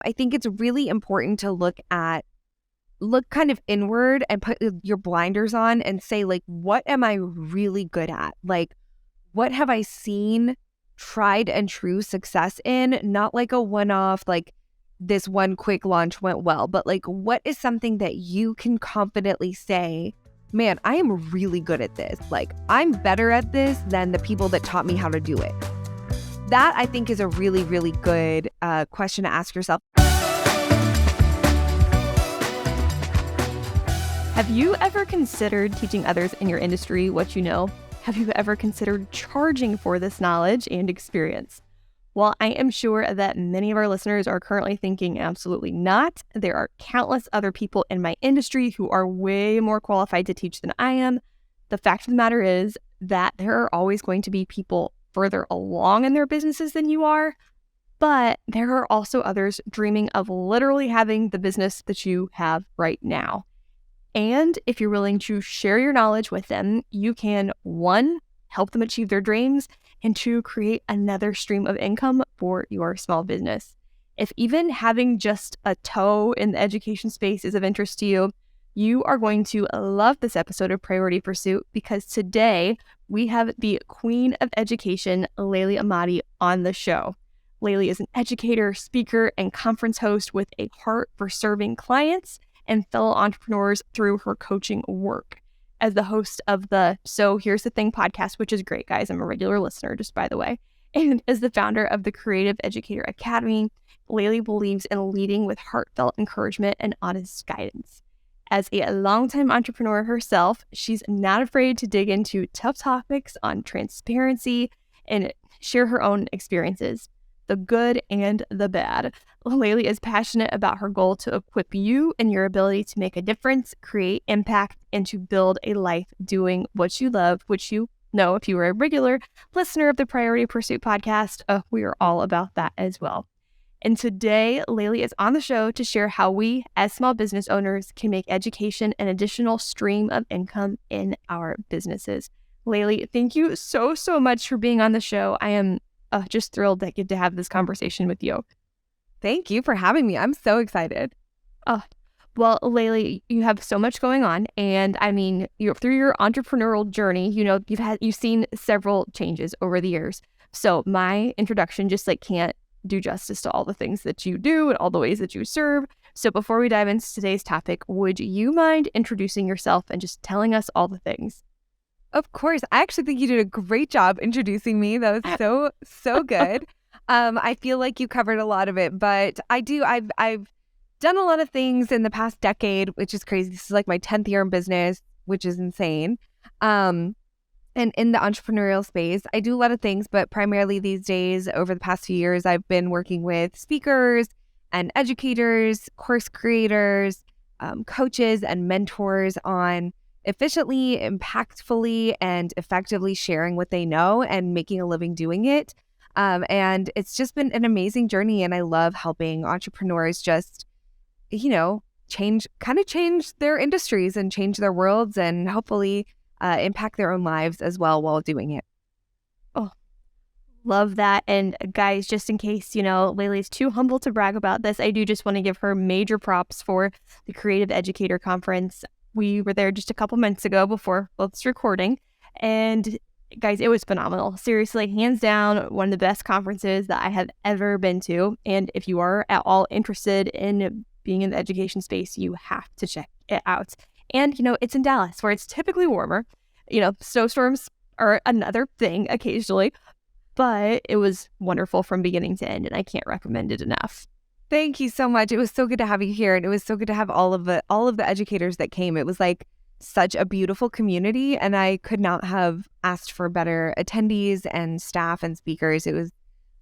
I think it's really important to look kind of inward and put your blinders on and say, like, what am I really good at? Like, what have I seen tried and true success in? Not like a one-off, like this one quick launch went well, but like, what is something that you can confidently say, man, I am really good at this. Like, I'm better at this than the people that taught me how to do it. That, I think, is a really, really good question to ask yourself. Have you ever considered teaching others in your industry what you know? Have you ever considered charging for this knowledge and experience? While I am sure that many of our listeners are currently thinking absolutely not, there are countless other people in my industry who are way more qualified to teach than I am. The fact of the matter is that there are always going to be people further along in their businesses than you are, but there are also others dreaming of literally having the business that you have right now. And if you're willing to share your knowledge with them, you can, 1, help them achieve their dreams, and 2, create another stream of income for your small business. If even having just a toe in the education space is of interest to you, you are going to love this episode of Priority Pursuit, because today we have the Queen of Education, Laylee Emadi, on the show. Laylee is an educator, speaker, and conference host with a heart for serving clients and fellow entrepreneurs through her coaching work. As the host of the So Here's the Thing podcast, which is great, guys. I'm a regular listener, just by the way. And as the founder of the Creative Educator Academy, Laylee believes in leading with heartfelt encouragement and honest guidance. As a longtime entrepreneur herself, she's not afraid to dig into tough topics on transparency and share her own experiences, the good and the bad. Laylee is passionate about her goal to equip you and your ability to make a difference, create impact, and to build a life doing what you love, which you know, if you were a regular listener of the Priority Pursuit podcast, we are all about that as well. And today, Laylee is on the show to share how we, as small business owners, can make education an additional stream of income in our businesses. Laylee, thank you so much for being on the show. I am just thrilled that I get to have this conversation with you. Thank you for having me. I'm so excited. Well, Laylee, you have so much going on, and I mean, through your entrepreneurial journey, you've seen several changes over the years. So my introduction just can't do justice to all the things that you do and all the ways that you serve. So before we dive into today's topic, would you mind introducing yourself and just telling us all the things? Of course. I actually think you did a great job introducing me. That was so good. I feel like you covered a lot of it, but I've done a lot of things in the past decade, which is crazy. This is like my 10th year in business, which is insane. And in the entrepreneurial space, I do a lot of things, but primarily these days, over the past few years, I've been working with speakers and educators, course creators, coaches, and mentors on efficiently, impactfully, and effectively sharing what they know and making a living doing it. And it's just been an amazing journey. And I love helping entrepreneurs just, change their industries and change their worlds and hopefully impact their own lives as well while doing it. Oh, love that. And guys, just in case, Laylee's too humble to brag about this, I do just want to give her major props for the Creative Educator Conference. We were there just a couple months ago before this recording. And guys, it was phenomenal. Seriously, hands down, one of the best conferences that I have ever been to. And if you are at all interested in being in the education space, you have to check it out. And, it's in Dallas, where it's typically warmer. Snowstorms are another thing occasionally, but it was wonderful from beginning to end, and I can't recommend it enough. Thank you so much. It was so good to have you here, and it was so good to have all of the educators that came. It was like such a beautiful community, and I could not have asked for better attendees and staff and speakers. It was,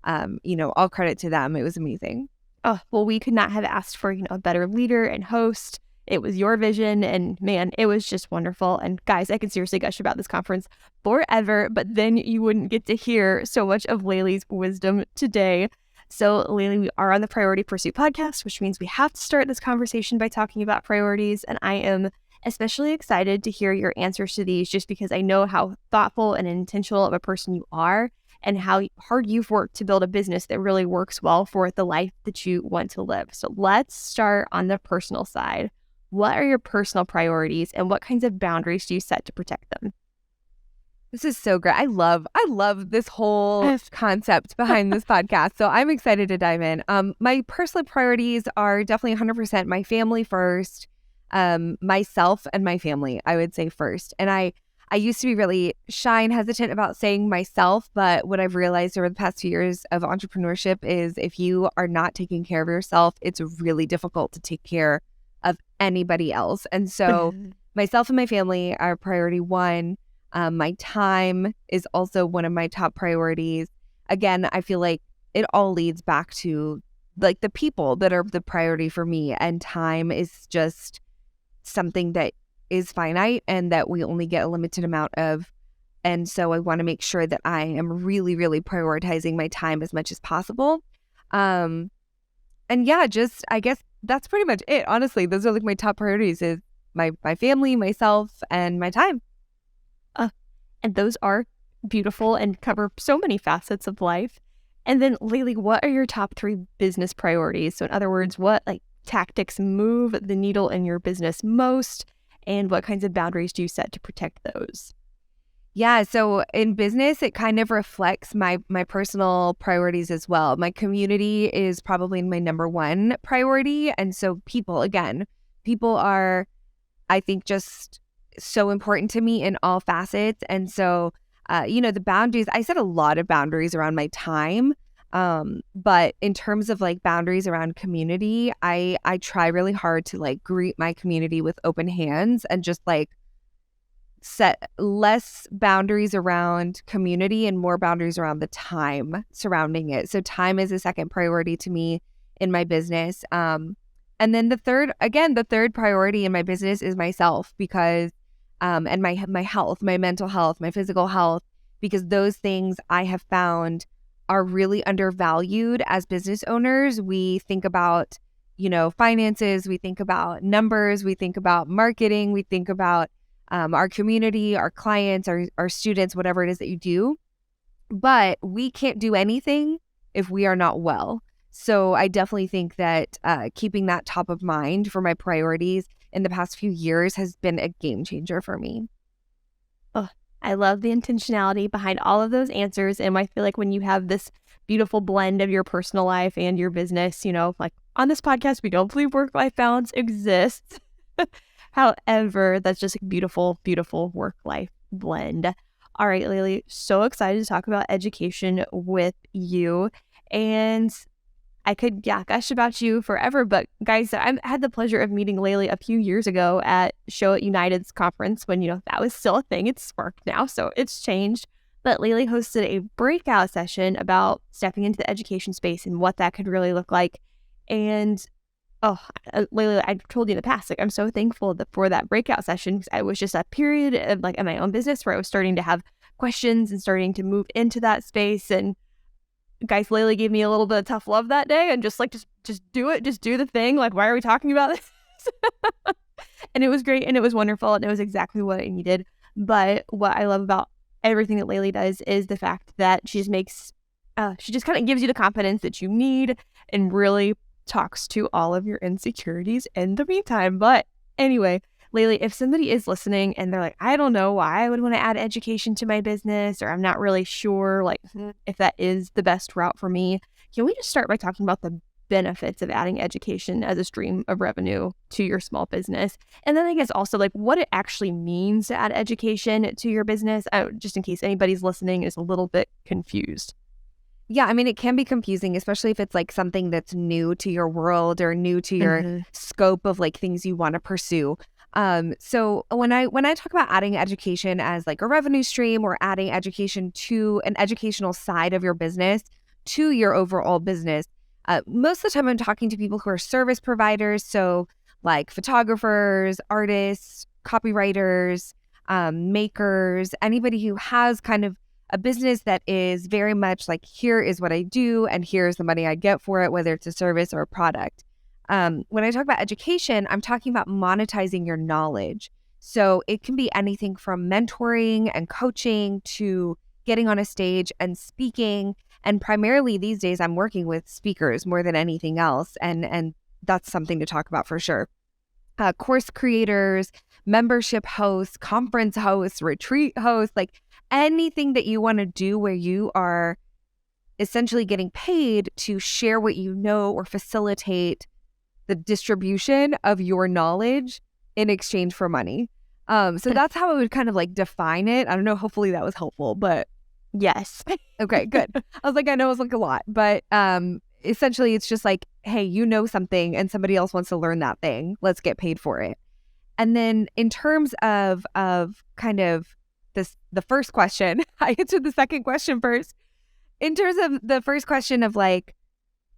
all credit to them. It was amazing. Oh, well, we could not have asked for, a better leader and host. It was your vision, and man, it was just wonderful. And guys, I could seriously gush about this conference forever, but then you wouldn't get to hear so much of Laylee's wisdom today. So Laylee, we are on the Priority Pursuit podcast, which means we have to start this conversation by talking about priorities. And I am especially excited to hear your answers to these, just because I know how thoughtful and intentional of a person you are. and how hard you've worked to build a business that really works well for the life that you want to live. So let's start on the personal side. What are your personal priorities and what kinds of boundaries do you set to protect them? This is so great. I love this whole concept behind this podcast. So I'm excited to dive in. My personal priorities are definitely 100% my family first, myself and my family, I would say first. And I used to be really shy and hesitant about saying myself, but what I've realized over the past 2 years of entrepreneurship is if you are not taking care of yourself, it's really difficult to take care of anybody else. And so myself and my family are priority one. My time is also one of my top priorities. Again, I feel like it all leads back to like the people that are the priority for me, and time is just something that is finite and that we only get a limited amount of. And so I want to make sure that I am really, really prioritizing my time as much as possible. And yeah, just I guess that's pretty much it. Honestly, those are like my top priorities is my family, myself, and my time. And those are beautiful and cover so many facets of life. And then Laylee, what are your top 3 business priorities? So in other words, what like tactics move the needle in your business most, and what kinds of boundaries do you set to protect those? Yeah, so in business, it kind of reflects my personal priorities as well. My community is probably my number one priority. And so people are, I think, just so important to me in all facets. And so, the boundaries, I set a lot of boundaries around my time. But in terms of like boundaries around community, I try really hard to like greet my community with open hands and just like set less boundaries around community and more boundaries around the time surrounding it. So time is a second priority to me in my business. And then the third priority in my business is myself, because and my health, my mental health, my physical health, because those things I have found are really undervalued as business owners. We think about, finances, we think about numbers, we think about marketing, we think about our community, our clients, our students, whatever it is that you do. But we can't do anything if we are not well. So I definitely think that keeping that top of mind for my priorities in the past few years has been a game changer for me. Oh, I love the intentionality behind all of those answers. And I feel like when you have this beautiful blend of your personal life and your business, like on this podcast, we don't believe work-life balance exists. However, that's just a beautiful, beautiful work-life blend. All right, Laylee, so excited to talk about education with you. And I could gush about you forever, but guys, I had the pleasure of meeting Laylee a few years ago at Show It United's conference when, that was still a thing. It's Spark now, so it's changed. But Laylee hosted a breakout session about stepping into the education space and what that could really look like. And Laylee, I've told you in the past, I'm so thankful for that breakout session, because I was just a period of in my own business where I was starting to have questions and starting to move into that space. And guys, Laylee gave me a little bit of tough love that day and just do it, just do the thing. Like, why are we talking about this? And it was great and it was wonderful and it was exactly what I needed. But what I love about everything that Laylee does is the fact that she just kind of gives you the confidence that you need and really talks to all of your insecurities in the meantime. But anyway, Laylee, if somebody is listening and they're like, I don't know why I would want to add education to my business, or I'm not really sure if that is the best route for me, can we just start by talking about the benefits of adding education as a stream of revenue to your small business? And then I guess also what it actually means to add education to your business, just in case anybody's listening is a little bit confused. Yeah, I mean, it can be confusing, especially if it's something that's new to your world or new to your scope of things you want to pursue. So when I talk about adding education as a revenue stream, or adding education to an educational side of your business to your overall business, most of the time I'm talking to people who are service providers. So photographers, artists, copywriters, makers, anybody who has kind of a business that is very much here is what I do and here's the money I get for it, whether it's a service or a product. When I talk about education, I'm talking about monetizing your knowledge. So it can be anything from mentoring and coaching to getting on a stage and speaking. And primarily these days, I'm working with speakers more than anything else. And that's something to talk about for sure. Course creators, membership hosts, conference hosts, retreat hosts, like anything that you want to do where you are essentially getting paid to share what you know or facilitate the distribution of your knowledge in exchange for money. So that's how I would kind of like define it. I don't know. Hopefully that was helpful, but yes. Okay, good. I was like, I know it was like a lot, but essentially it's just like, hey, you know something and somebody else wants to learn that thing. Let's get paid for it. And then in terms of kind of the first question, I answered the second question first. In terms of the first question of like,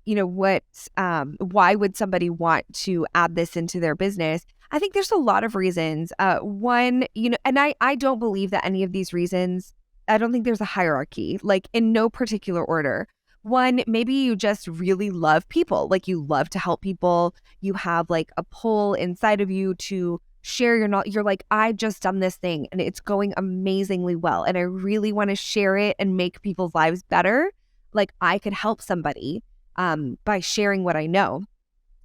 you know, why would somebody want to add this into their business? I think there's a lot of reasons. One, you know, and I don't believe that any of these reasons, I don't think there's a hierarchy, like in no particular order. One, maybe you just really love people, like you love to help people. You have like a pull inside of you to share your knowledge. You're like, I've just done this thing and it's going amazingly well. And I really want to share it and make people's lives better. Like I could help somebody by sharing what I know.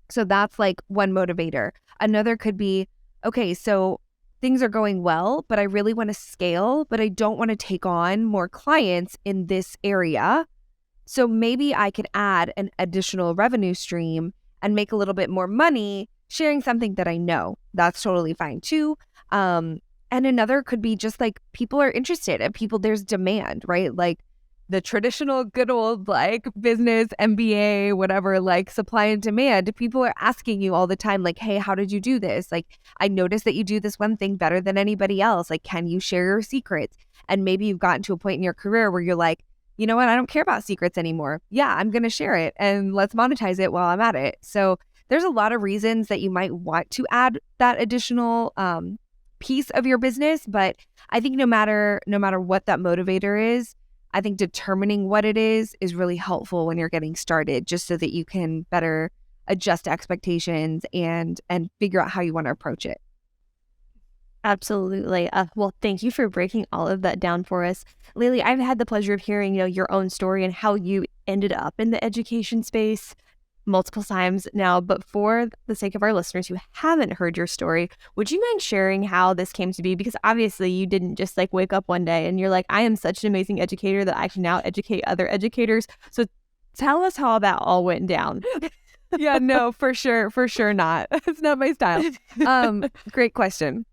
So that's like one motivator. Another could be, okay, so things are going well, but I really want to scale, but I don't want to take on more clients in this area. So maybe I could add an additional revenue stream and make a little bit more money sharing something that I know. That's totally fine too. And another could be just like people are interested and there's demand, right? Like the traditional good old like business, MBA, whatever, like supply and demand. People are asking you all the time, like, hey, how did you do this? Like, I noticed that you do this one thing better than anybody else. Like, can you share your secrets? And maybe you've gotten to a point in your career where you're like, you know what? I don't care about secrets anymore. Yeah, I'm going to share it and let's monetize it while I'm at it. So there's a lot of reasons that you might want to add that additional piece of your business. But I think no matter what that motivator is, I think determining what it is really helpful when you're getting started, just so that you can better adjust expectations and figure out how you want to approach it. Absolutely. Well, thank you for breaking all of that down for us. Laylee, I've had the pleasure of hearing, your own story and how you ended up in the education space multiple times now. But for the sake of our listeners who haven't heard your story, would you mind sharing how this came to be? Because obviously you didn't just like wake up one day and you're like, I am such an amazing educator that I can now educate other educators. So tell us how that all went down. Yeah, no, for sure not. It's not my style. Great question.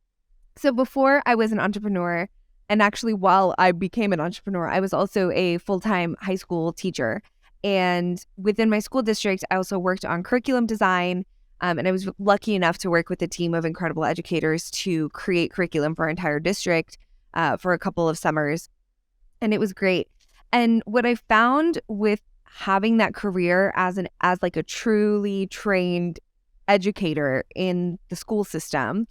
So before I was an entrepreneur, and actually while I became an entrepreneur, I was also a full-time high school teacher. And within my school district, I also worked on curriculum design. And I was lucky enough to work with a team of incredible educators to create curriculum for our entire district for a couple of summers. And it was great. And what I found with having that career as like a truly trained educator in the school system,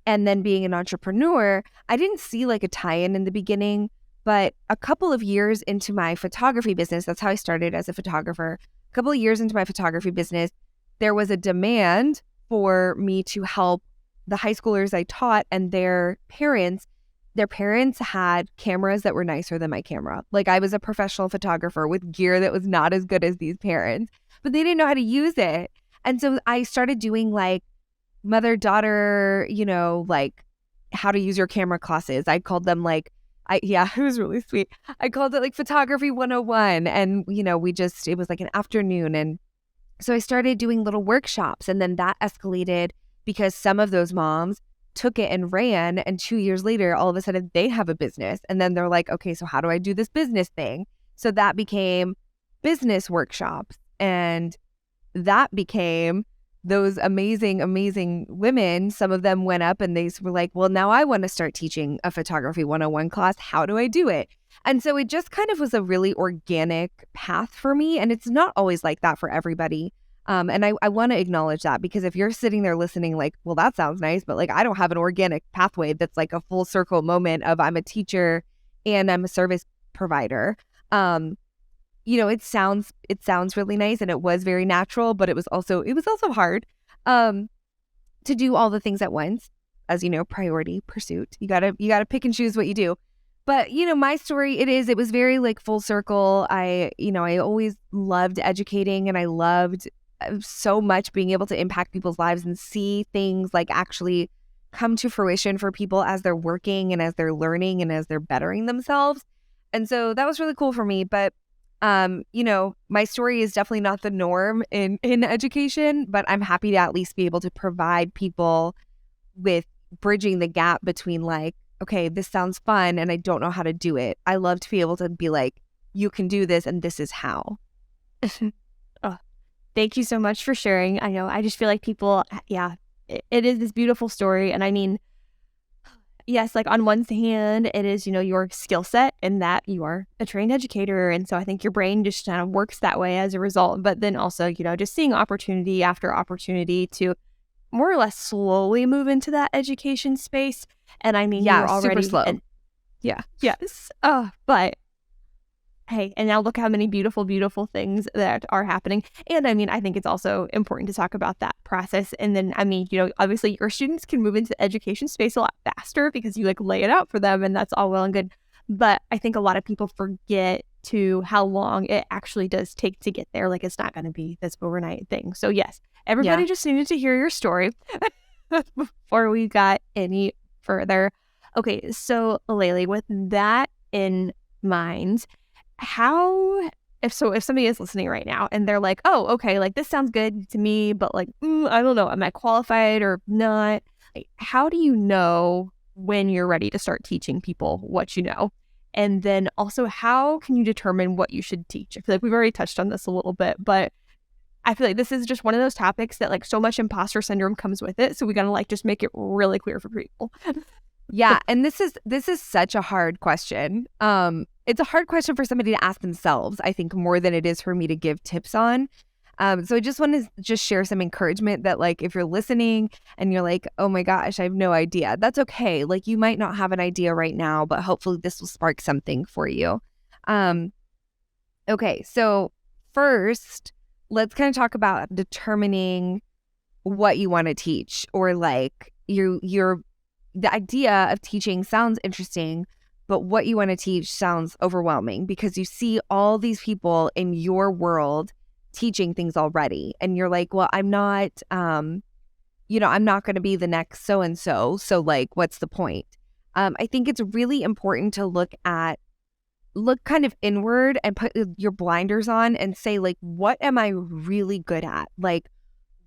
and then being an entrepreneur, I didn't see like a tie-in the beginning, but a couple of years into my photography business, that's how I started as a photographer. A couple of years into my photography business, there was a demand for me to help the high schoolers I taught and their parents. Their parents had cameras that were nicer than my camera. Like I was a professional photographer with gear that was not as good as these parents, but they didn't know how to use it. And so I started doing like mother-daughter, like how to use your camera classes. I called them like, it was really sweet. I called it like Photography 101. And, it was like an afternoon. And so I started doing little workshops, and then that escalated because some of those moms took it and ran. And 2 years later, all of a sudden they have a business. And then they're like, okay, so how do I do this business thing? So that became business workshops. And that became those amazing, amazing women. Some of them went up and they were like, well, now I want to start teaching a Photography 101 class. How do I do it? And so it just kind of was a really organic path for me. And it's not always like that for everybody. And I want to acknowledge that, because if you're sitting there listening like, well, that sounds nice, but like I don't have an organic pathway that's like a full circle moment of I'm a teacher and I'm a service provider. It sounds really nice, and it was very natural, but it was also hard to do all the things at once. As you know, priority, pursuit. You gotta pick and choose what you do. But, my story, it was very like full circle. I always loved educating, and I loved so much being able to impact people's lives and see things like actually come to fruition for people as they're working and as they're learning and as they're bettering themselves. And so that was really cool for me. But, my story is definitely not the norm in education, but I'm happy to at least be able to provide people with bridging the gap between like, okay, this sounds fun and I don't know how to do it. I love to be able to be like, you can do this and this is how. Oh, thank you so much for sharing. I know, I just feel like people, it is this beautiful story. And I mean, yes, like on one hand, it is, your skill set in that you are a trained educator. And so I think your brain just kind of works that way as a result. But then also, just seeing opportunity after opportunity to more or less slowly move into that education space. And I mean, you're already super slow. Yes. But hey, and now look how many beautiful, beautiful things that are happening. And I mean, I think it's also important to talk about that process. And then, I mean, obviously your students can move into the education space a lot faster because you like lay it out for them, and that's all well and good. But I think a lot of people forget to how long it actually does take to get there. Like, it's not going to be this overnight thing. So yes, everybody just needed to hear your story before we got any further. Okay, so Laylee, with that in mind, if somebody is listening right now and they're like, oh, okay, like this sounds good to me, but like, I don't know, am I qualified or not? Like, how do you know when you're ready to start teaching people what you know? And then also, how can you determine what you should teach? I feel like we've already touched on this a little bit, but I feel like this is just one of those topics that like so much imposter syndrome comes with it. So we gotta like just make it really clear for people. Yeah. And this is such a hard question. It's a hard question for somebody to ask themselves, I think, more than it is for me to give tips on. So I just want to just share some encouragement that like, if you're listening and you're like, oh my gosh, I have no idea, that's okay. Like, you might not have an idea right now, but hopefully this will spark something for you. Okay. So first, let's kind of talk about determining what you want to teach, or like the idea of teaching sounds interesting, but what you want to teach sounds overwhelming because you see all these people in your world teaching things already. And you're like, well, I'm not going to be the next so-and-so. So like, what's the point? I think it's really important to look kind of inward and put your blinders on and say like, what am I really good at? Like,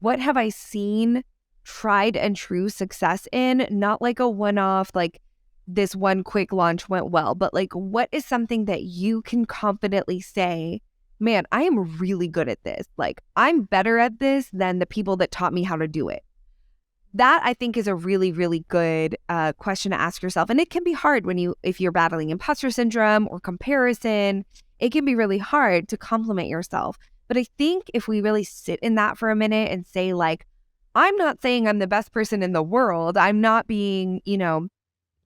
what have I seen tried and true success in? Not like a one-off, like this one quick launch went well, but like, what is something that you can confidently say, man, I am really good at this. Like, I'm better at this than the people that taught me how to do it. That I think is a really, really good question to ask yourself. And it can be hard if you're battling imposter syndrome or comparison. It can be really hard to compliment yourself. But I think if we really sit in that for a minute and say like, I'm not saying I'm the best person in the world. I'm not being,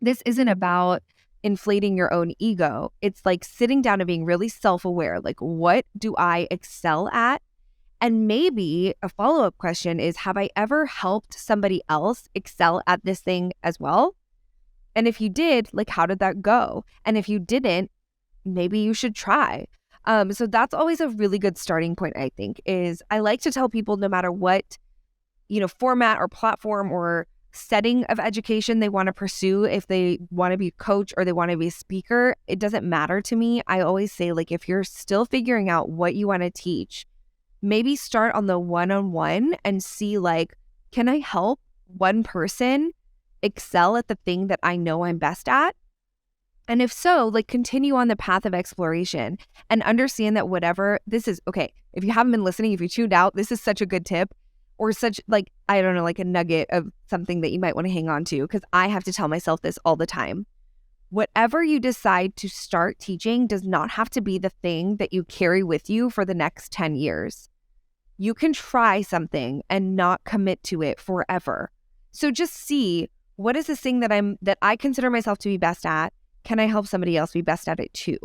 this isn't about inflating your own ego. It's like sitting down and being really self-aware. Like, what do I excel at? And maybe a follow-up question is, have I ever helped somebody else excel at this thing as well? And if you did, like, how did that go? And if you didn't, maybe you should try. So that's always a really good starting point, I think, is I like to tell people no matter what, format or platform or setting of education they want to pursue, if they want to be a coach or they want to be a speaker, it doesn't matter to me. I always say, like, if you're still figuring out what you want to teach, maybe start on the one-on-one and see, like, can I help one person excel at the thing that I know I'm best at? And if so, like, continue on the path of exploration and understand that whatever this is, okay, if you haven't been listening, if you tuned out, this is such a good tip, or such, like, I don't know, like a nugget of something that you might want to hang on to, because I have to tell myself this all the time. Whatever you decide to start teaching does not have to be the thing that you carry with you for the next 10 years. You can try something and not commit to it forever. So just see, what is this thing that I consider myself to be best at? Can I help somebody else be best at it too?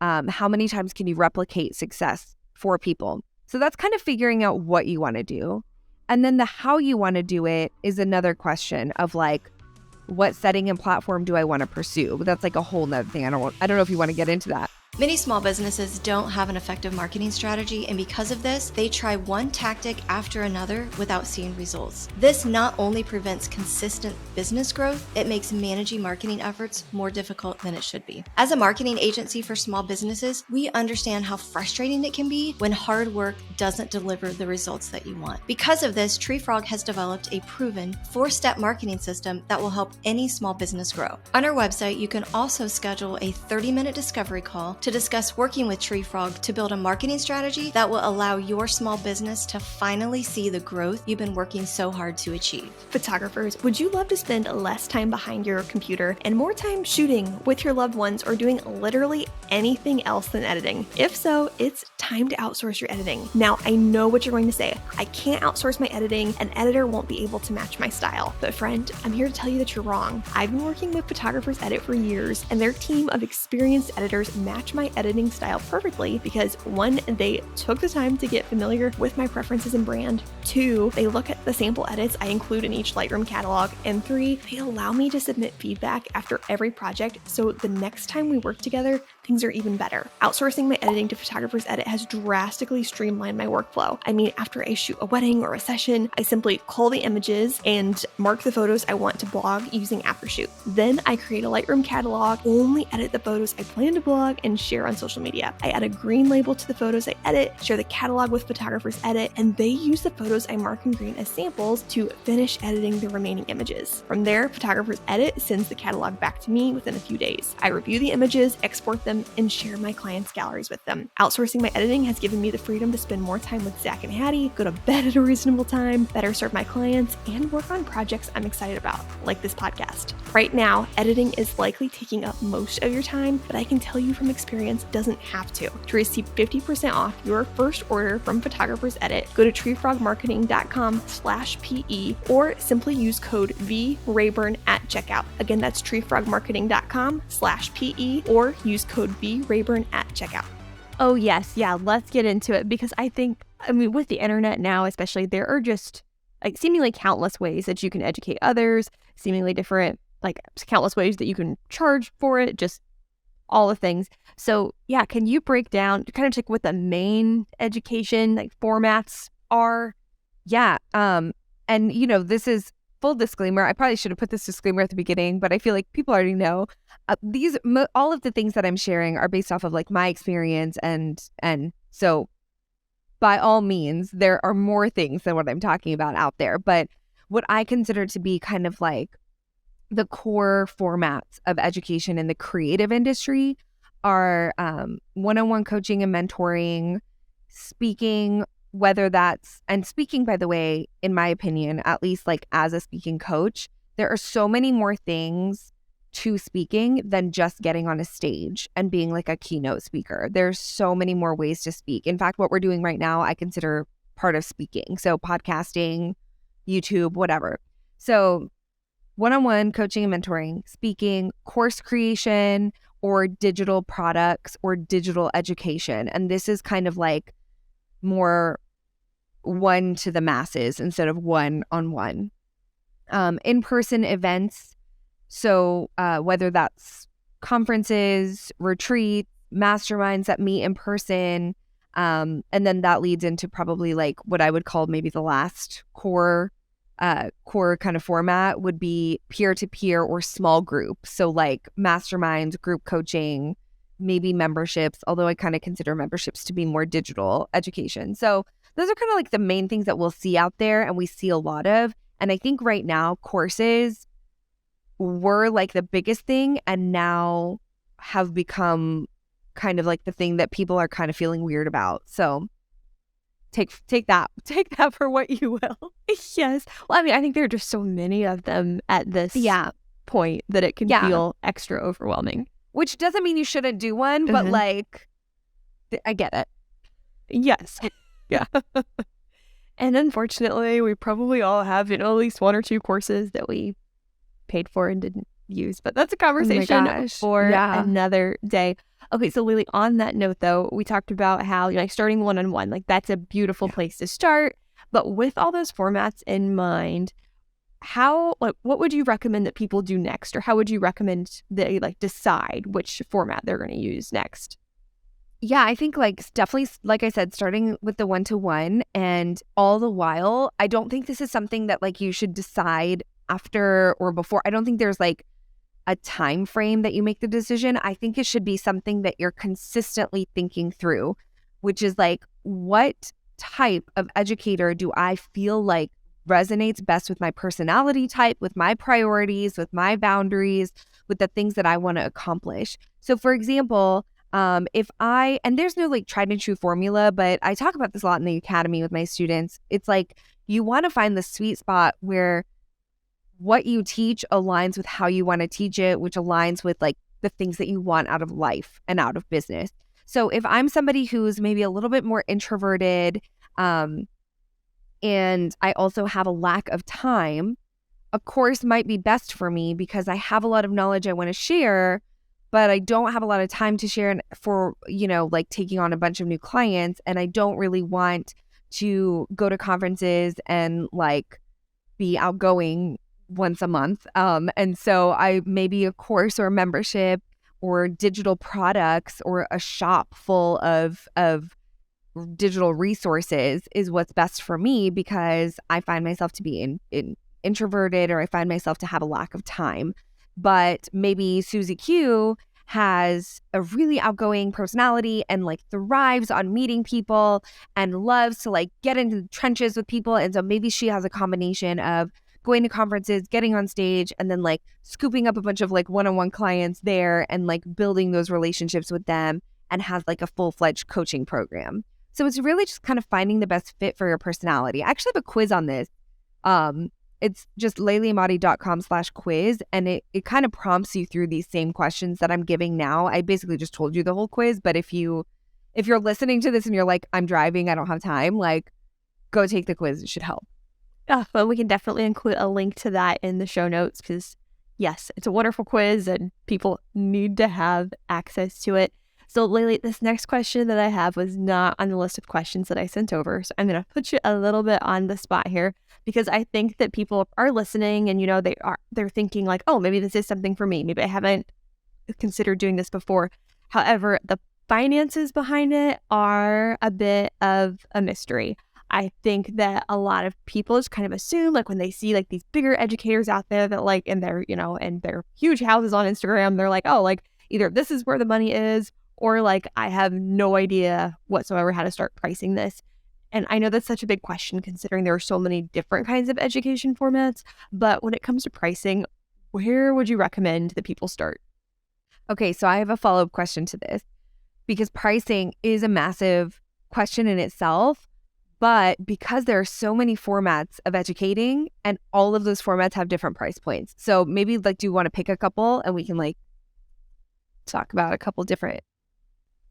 How many times can you replicate success for people? So that's kind of figuring out what you want to do. And then the how you want to do it is another question of, like, what setting and platform do I want to pursue? But that's like a whole nother thing. I don't know if you want to get into that. Many small businesses don't have an effective marketing strategy, and because of this, they try one tactic after another without seeing results. This not only prevents consistent business growth, it makes managing marketing efforts more difficult than it should be. As a marketing agency for small businesses, we understand how frustrating it can be when hard work doesn't deliver the results that you want. Because of this, TreeFrog has developed a proven 4-step marketing system that will help any small business grow. On our website, you can also schedule a 30-minute discovery call to discuss working with TreeFrog to build a marketing strategy that will allow your small business to finally see the growth you've been working so hard to achieve. Photographers, would you love to spend less time behind your computer and more time shooting with your loved ones or doing literally anything else than editing? If so, it's time to outsource your editing. Now, I know what you're going to say. I can't outsource my editing. An editor won't be able to match my style. But friend, I'm here to tell you that you're wrong. I've been working with Photographers Edit for years, and their team of experienced editors match my editing style perfectly because 1, they took the time to get familiar with my preferences and brand. 2, they look at the sample edits I include in each Lightroom catalog. And 3, they allow me to submit feedback after every project, so the next time we work together, things are even better. Outsourcing my editing to Photographers Edit has drastically streamlined my workflow. I mean, after I shoot a wedding or a session, I simply cull the images and mark the photos I want to blog using Aftershoot. Then I create a Lightroom catalog, only edit the photos I plan to blog and share on social media. I add a green label to the photos I edit, share the catalog with Photographers Edit, and they use the photos I mark in green as samples to finish editing the remaining images. From there, Photographers Edit sends the catalog back to me within a few days. I review the images, export them, and share my clients' galleries with them. Outsourcing my editing has given me the freedom to spend more time with Zach and Hattie, go to bed at a reasonable time, better serve my clients, and work on projects I'm excited about, like this podcast. Right now, editing is likely taking up most of your time, but I can tell you from experience, doesn't have to. To receive 50% off your first order from Photographers Edit, go to treefrogmarketing.com/PE or simply use code VRayburn at checkout. Again, that's treefrogmarketing.com/PE or use code VRayburn at checkout. Oh yes, yeah, let's get into it because I mean, with the internet now especially, there are just like seemingly countless ways that you can educate others, seemingly different, like countless ways that you can charge for it, just all the things. So yeah, can you break down kind of like what the main education like formats are? Yeah. And you know, this is full disclaimer. I probably should have put this disclaimer at the beginning, but I feel like people already know. All of the things that I'm sharing are based off of like my experience, and so by all means, there are more things than what I'm talking about out there. But what I consider to be kind of like the core formats of education in the creative industry are one-on-one coaching and mentoring, speaking, speaking, by the way, in my opinion, at least like as a speaking coach, there are so many more things to speaking than just getting on a stage and being like a keynote speaker. There's so many more ways to speak. In fact, what we're doing right now, I consider part of speaking. So podcasting, YouTube, whatever. So one-on-one coaching and mentoring, speaking, course creation, or digital products or digital education. And this is kind of like more one to the masses instead of one-on-one. In-person events. So whether that's conferences, retreats, masterminds that meet in person, and then that leads into probably like what I would call maybe the last core kind of format would be peer-to-peer or small group. So like masterminds, group coaching, maybe memberships, although I kind of consider memberships to be more digital education. So those are kind of like the main things that we'll see out there and we see a lot of. And I think right now courses were like the biggest thing and now have become kind of like the thing that people are kind of feeling weird about. So take that for what you will. Yes. Well, I mean, I think there are just so many of them at this point that it can feel extra overwhelming. Which doesn't mean you shouldn't do one, but like, I get it. Yes. Yeah. And unfortunately, we probably all have, at least one or two courses that we paid for and didn't use. But that's a conversation for another day. Okay, so Laylee, on that note, though, we talked about how like starting one-on-one, like that's a beautiful place to start. But with all those formats in mind, what would you recommend that people do next? Or how would you recommend they decide which format they're going to use next? Yeah, I think definitely, like I said, starting with the one-to-one, and all the while, I don't think this is something that you should decide after or before. I don't think there's a time frame that you make the decision. I think it should be something that you're consistently thinking through, which is what type of educator do I feel like resonates best with my personality type, with my priorities, with my boundaries, with the things that I want to accomplish. So for example, and there's no tried and true formula, but I talk about this a lot in the academy with my students. It's you want to find the sweet spot where what you teach aligns with how you want to teach it, which aligns with the things that you want out of life and out of business. So if I'm somebody who's maybe a little bit more introverted, and I also have a lack of time, a course might be best for me because I have a lot of knowledge I want to share, but I don't have a lot of time to share for, taking on a bunch of new clients. And I don't really want to go to conferences and be outgoing once a month. And so I maybe a course or a membership or digital products or a shop full of digital resources is what's best for me, because I find myself to be introverted, or I find myself to have a lack of time. But maybe Susie Q has a really outgoing personality and thrives on meeting people and loves to get into the trenches with people. And so maybe she has a combination of going to conferences, getting on stage, and then scooping up a bunch of one-on-one clients there and building those relationships with them, and has a full-fledged coaching program. So it's really just kind of finding the best fit for your personality. I actually have a quiz on this. It's just layleeemadi.com/quiz, and it kind of prompts you through these same questions that I'm giving now. I basically just told you the whole quiz, but if you're listening to this and you're I'm driving, I don't have time, go take the quiz. It should help. Well, we can definitely include a link to that in the show notes, because yes, it's a wonderful quiz and people need to have access to it. So Laylee, this next question that I have was not on the list of questions that I sent over. So I'm going to put you a little bit on the spot here, because I think that people are listening and, they're thinking oh, maybe this is something for me. Maybe I haven't considered doing this before. However, the finances behind it are a bit of a mystery. I think that a lot of people just kind of assume when they see these bigger educators out there that in their, in their huge houses on Instagram, they're oh, either this is where the money is, or I have no idea whatsoever how to start pricing this. And I know that's such a big question considering there are so many different kinds of education formats. But when it comes to pricing, where would you recommend that people start? Okay, so I have a follow-up question to this, because pricing is a massive question in itself. But because there are so many formats of educating, and all of those formats have different price points. So maybe do you want to pick a couple and we can talk about a couple different?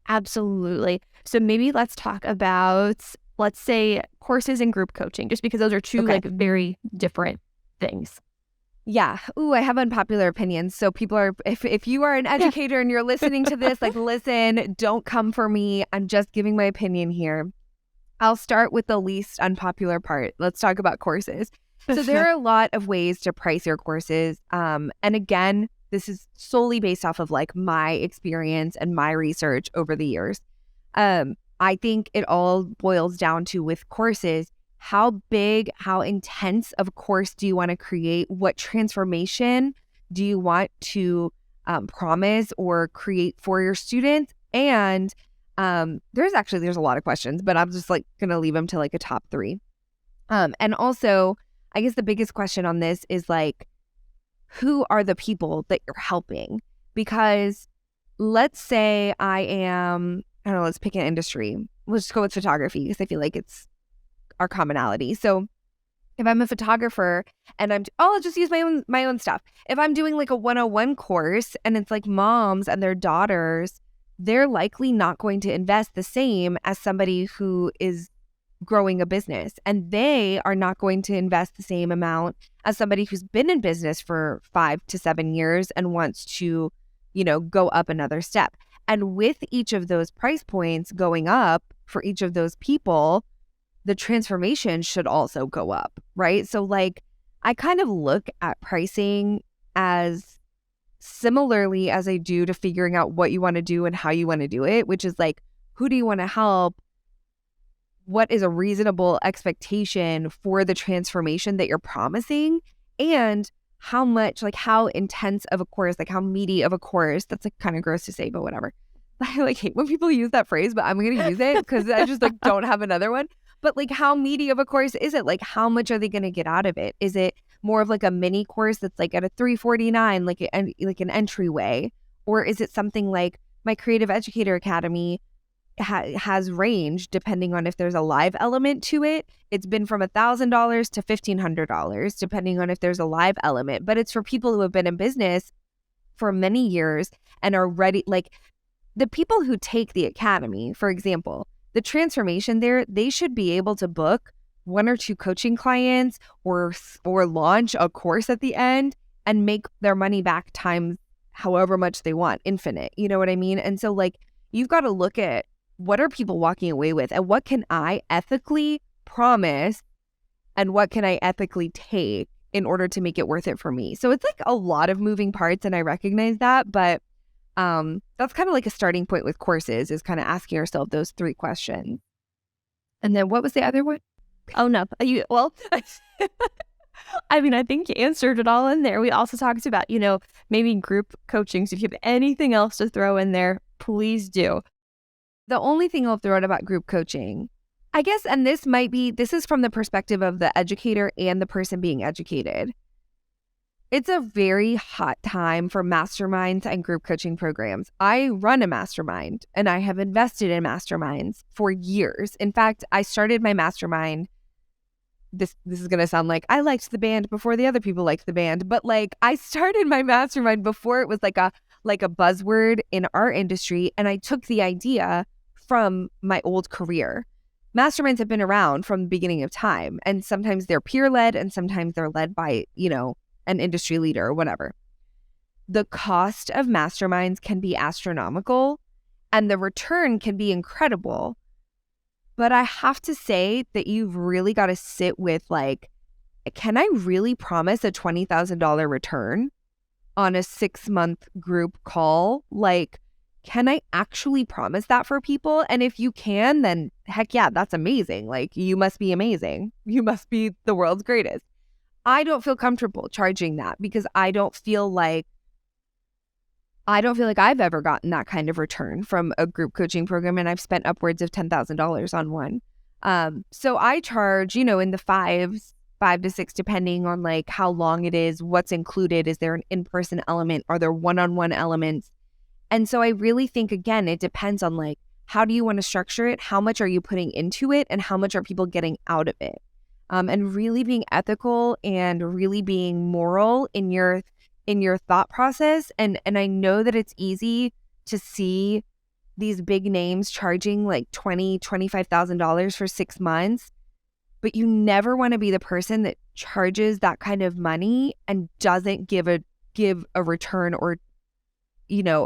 Absolutely. So maybe let's talk about, let's say, courses and group coaching, just because those are two very different things. Yeah. Ooh, I have unpopular opinions. So people are, if you are an educator and you're listening to this, listen, don't come for me. I'm just giving my opinion here. I'll start with the least unpopular part. Let's talk about courses. So there are a lot of ways to price your courses. And again, this is solely based off of my experience and my research over the years. I think it all boils down to, with courses, how big, how intense of a course do you want to create? What transformation do you want to promise or create for your students? And there's a lot of questions, but I'm just going to leave them to a top 3. And also, I guess the biggest question on this is who are the people that you're helping? Because let's say I don't know, let's pick an industry. Let's just go with photography, because I feel like it's our commonality. So if I'm a photographer and I'll just use my own stuff. If I'm doing a 101 course and it's moms and their daughters, they're likely not going to invest the same as somebody who is growing a business, and they are not going to invest the same amount as somebody who's been in business for 5 to 7 years and wants to, go up another step. And with each of those price points going up for each of those people, the transformation should also go up, right? So I kind of look at pricing as similarly as I do to figuring out what you want to do and how you want to do it, which is like, who do you want to help? What is a reasonable expectation for the transformation that you're promising? And how much, like how intense of a course, like how meaty of a course, that's like kind of gross to say, but whatever. I like hate when people use that phrase, but I'm going to use it because I just like don't have another one. But like how meaty of a course is it? Like how much are they going to get out of it? Is it more of like a mini course that's like at a $349, like an entryway? Or is it something like my Creative Educator Academy has range depending on if there's a live element to it. It's been from $1,000 to $1,500 depending on if there's a live element, but it's for people who have been in business for many years and are ready. Like the people who take the academy, for example, the transformation there, they should be able to book 1 or 2 coaching clients or launch a course at the end and make their money back times however much they want, infinite. You know what I mean? And so like you've got to look at what are people walking away with and what can I ethically promise and what can I ethically take in order to make it worth it for me. So it's like a lot of moving parts and I recognize that, but that's kind of like a starting point with courses is kind of asking yourself those 3 questions. And then what was the other one? Oh, no. I mean, I think you answered it all in there. We also talked about, maybe group coaching. So if you have anything else to throw in there, please do. The only thing I'll throw out about group coaching, I guess, and this is from the perspective of the educator and the person being educated. It's a very hot time for masterminds and group coaching programs. I run a mastermind and I have invested in masterminds for years. In fact, I started my mastermind. This is going to sound like I liked the band before the other people liked the band, but like I started my mastermind before it was like a buzzword in our industry. And I took the idea from my old career. Masterminds have been around from the beginning of time. And sometimes they're peer-led and sometimes they're led by, an industry leader or whatever. The cost of masterminds can be astronomical and the return can be incredible. But I have to say that you've really got to sit with like, can I really promise a $20,000 return on a 6-month group call? Like, can I actually promise that for people? And if you can, then heck yeah, that's amazing. Like, you must be amazing. You must be the world's greatest. I don't feel comfortable charging that because I don't feel like I've ever gotten that kind of return from a group coaching program, and I've spent upwards of $10,000 on one. So I charge, in the 5 to 6, depending on like how long it is, what's included. Is there an in-person element? Are there one-on-one elements? And so I really think, again, it depends on like, how do you want to structure it? How much are you putting into it? And how much are people getting out of it? And really being ethical and really being moral in your thought process. And I know that it's easy to see these big names charging like $25,000 for 6 months, but you never want to be the person that charges that kind of money and doesn't give a return or,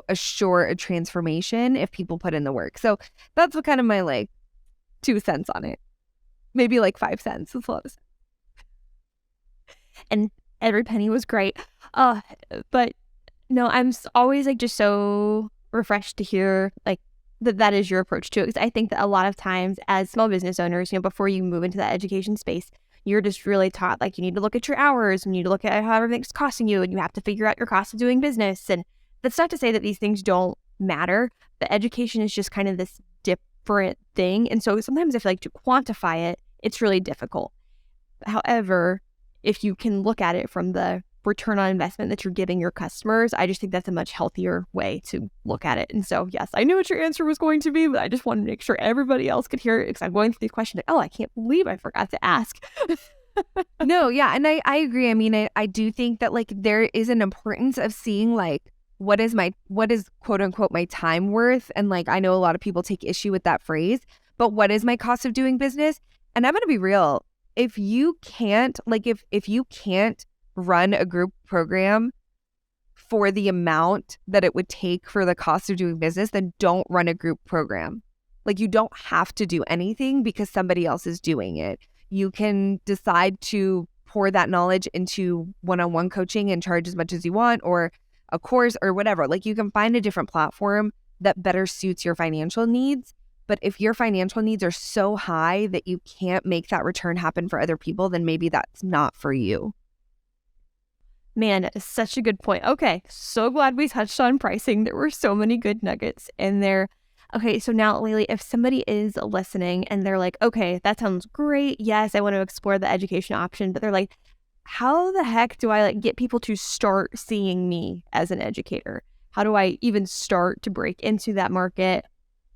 assure a transformation if people put in the work. So that's what kind of my like 2 cents on it. Maybe like 5 cents. That's a lot of cents. And every penny was great. But no, I'm always like just so refreshed to hear like that is your approach to it. Because I think that a lot of times as small business owners, before you move into that education space, you're just really taught like you need to look at your hours, you need to look at how everything's costing you, and you have to figure out your cost of doing business. And that's not to say that these things don't matter, but education is just kind of this different thing. And so sometimes I feel like to quantify it, it's really difficult. However, if you can look at it from the return on investment that you're giving your customers, I just think that's a much healthier way to look at it. And so, yes, I knew what your answer was going to be, but I just wanted to make sure everybody else could hear it because I'm going through these questions like, oh, I can't believe I forgot to ask. No, yeah. And I agree. I mean, I do think that like there is an importance of seeing like, what is quote unquote my time worth? And like, I know a lot of people take issue with that phrase, but what is my cost of doing business? And I'm going to be real. If you can't, like if you can't run a group program for the amount that it would take for the cost of doing business, then don't run a group program. Like you don't have to do anything because somebody else is doing it. You can decide to pour that knowledge into one-on-one coaching and charge as much as you want, or a course or whatever. Like, you can find a different platform that better suits your financial needs. But if your financial needs are so high that you can't make that return happen for other people, then maybe that's not for you. Man, that is such a good point. Okay, so glad we touched on pricing. There were so many good nuggets in there. Okay, so now, Laylee, if somebody is listening and they're like, okay, that sounds great. Yes, I want to explore the education option, but they're like, how the heck do I get people to start seeing me as an educator? How do I even start to break into that market?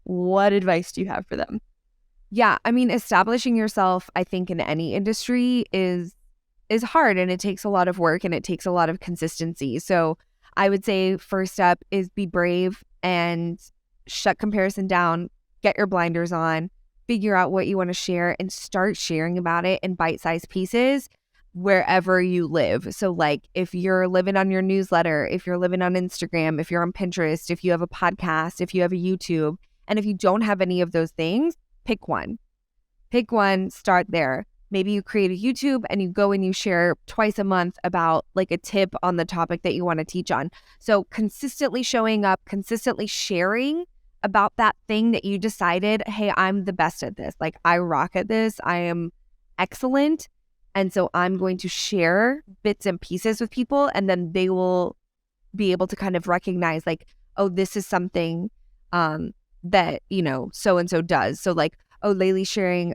What advice do you have for them? Yeah, I mean, establishing yourself, I think, in any industry is hard, and it takes a lot of work and it takes a lot of consistency. So I would say first step is be brave and shut comparison down, get your blinders on, figure out what you want to share, and start sharing about it in bite-sized pieces wherever you live. So like, if you're living on your newsletter, if you're living on Instagram, if you're on Pinterest, if you have a podcast, if you have a YouTube, and if you don't have any of those things, pick one, start there. Maybe you create a YouTube and you go and you share twice a month about like a tip on the topic that you want to teach on. So consistently showing up, consistently sharing about that thing that you decided, hey, I'm the best at this. Like, I rock at this. I am excellent. And so I'm going to share bits and pieces with people, and then they will be able to kind of recognize like, oh, this is something that, so-and-so does. So like, oh, Laylee sharing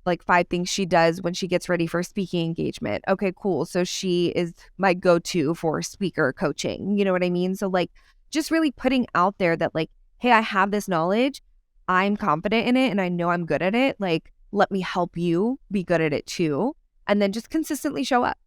like 5 things she does when she gets ready for a speaking engagement. Okay, cool. So she is my go-to for speaker coaching. You know what I mean? So like, just really putting out there that like, hey, I have this knowledge. I'm confident in it and I know I'm good at it. Like, let me help you be good at it too. And then just consistently show up.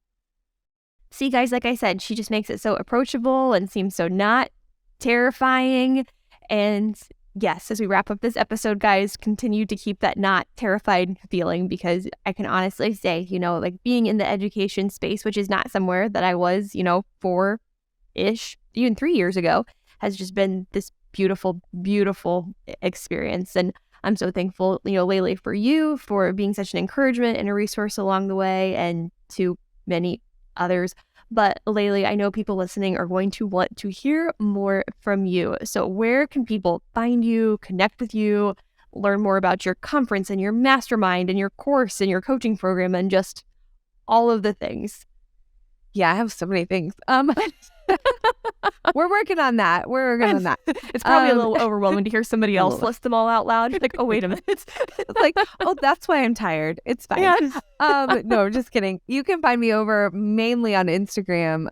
See, guys, like I said, she just makes it so approachable and seems so not terrifying. And yes, as we wrap up this episode, guys, continue to keep that not terrified feeling, because I can honestly say, like being in the education space, which is not somewhere that I was, 4-ish, even 3 years ago, has just been this beautiful, beautiful experience. And I'm so thankful, Laylee, for you, for being such an encouragement and a resource along the way, and to many others. But Laylee, I know people listening are going to want to hear more from you. So where can people find you, connect with you, learn more about your conference and your mastermind and your course and your coaching program and just all of the things? Yeah, I have so many things. We're working on that. It's probably a little overwhelming to hear somebody else list them all out loud. You're like, oh, wait a minute. It's like, oh, that's why I'm tired. It's fine. Yeah. No, just kidding. You can find me over mainly on Instagram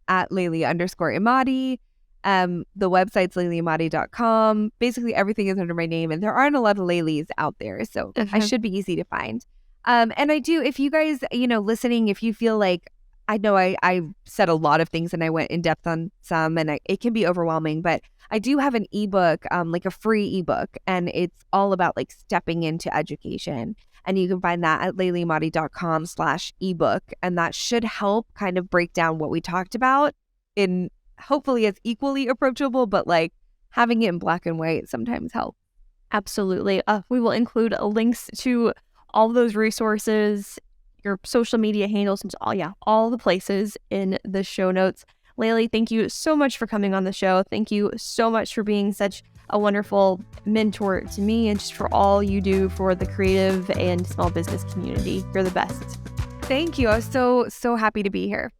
at Laylee_Emadi. The website's LayleeEmadi.com. Basically, everything is under my name, and there aren't a lot of Laylees out there, so I should be easy to find. And I do, if you guys, listening, if you feel like, I know I said a lot of things and I went in depth on some, and it can be overwhelming, but I do have an ebook, like a free ebook, and it's all about like stepping into education. And you can find that at LayleeEmadi.com/ebook. And that should help kind of break down what we talked about in hopefully as equally approachable, but like having it in black and white sometimes helps. Absolutely. We will include links to all those resources, your social media handles, and all the places in the show notes. Laylee, thank you so much for coming on the show. Thank you so much for being such a wonderful mentor to me, and just for all you do for the creative and small business community. You're the best. Thank you. I was so happy to be here.